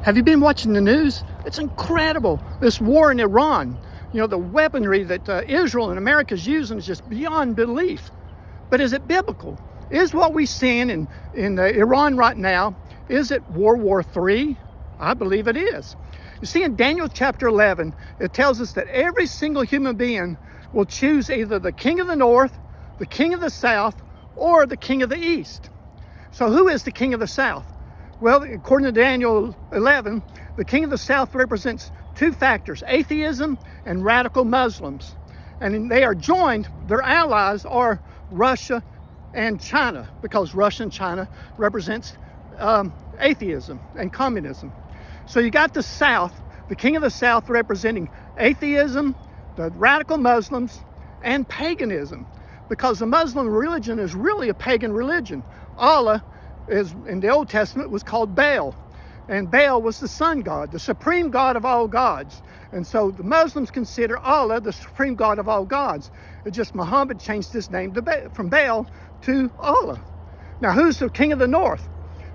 Have you been watching the news? It's incredible. This war in Iran, the weaponry that Israel and America is using is just beyond belief. But is it biblical? Is what we're seeing in Iran right now, is it World War III? I believe it is. You see, in Daniel chapter 11, it tells us that every single human being will choose either the king of the north, the king of the south, or the king of the east. So who is the king of the south? Well, according to Daniel 11, the king of the south represents two factors, atheism and radical Muslims. And they are joined, their allies are Russia and China, because Russia and China represents atheism and communism. So you got the south, the king of the south representing atheism, the radical Muslims, and paganism, because the Muslim religion is really a pagan religion. Allah is, in the Old Testament, was called Baal, and Baal was the sun god, the supreme god of all gods. And so the Muslims consider Allah the supreme god of all gods. It just Muhammad changed his name from Baal to Allah. Now, who's the king of the north?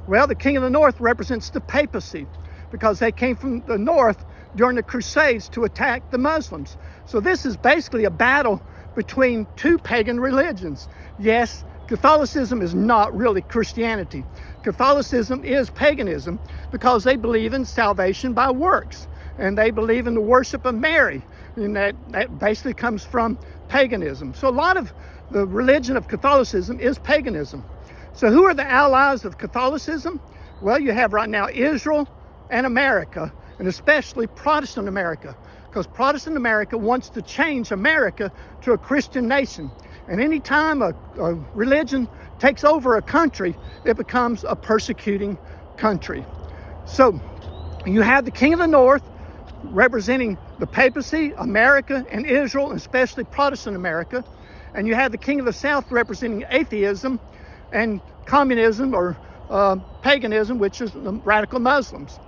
Well, the king of the north represents the papacy, because they came from the north during the Crusades to attack the Muslims. So this is basically a battle between two pagan religions. Yes, Catholicism is not really Christianity. Catholicism is paganism, because they believe in salvation by works, and they believe in the worship of Mary, and that basically comes from paganism. So a lot of the religion of Catholicism is paganism. So who are the allies of Catholicism? Well, you have right now Israel and America, and especially Protestant America, because Protestant America wants to change America to a Christian nation. And anytime a religion takes over a country, it becomes a persecuting country. So you have the king of the north representing the papacy, America, and Israel, and especially Protestant America. And you have the king of the south representing atheism and communism, or paganism, which is the radical Muslims.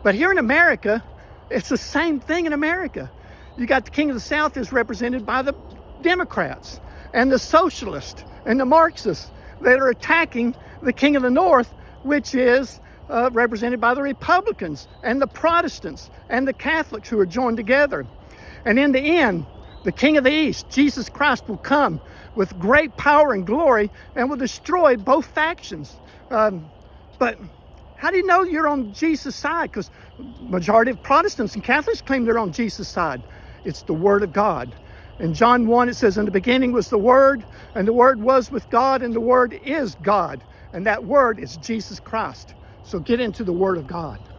But here in America, it's the same thing in America. You got the king of the south is represented by the Democrats and the socialists and the Marxists that are attacking the king of the north, which is represented by the Republicans and the Protestants and the Catholics, who are joined together. And in the end, the king of the east, Jesus Christ, will come with great power and glory and will destroy both factions. But how do you know you're on Jesus' side? Because majority of Protestants and Catholics claim they're on Jesus' side. It's the Word of God. In John 1, it says, in the beginning was the Word, and the Word was with God, and the Word is God. And that Word is Jesus Christ. So get into the Word of God.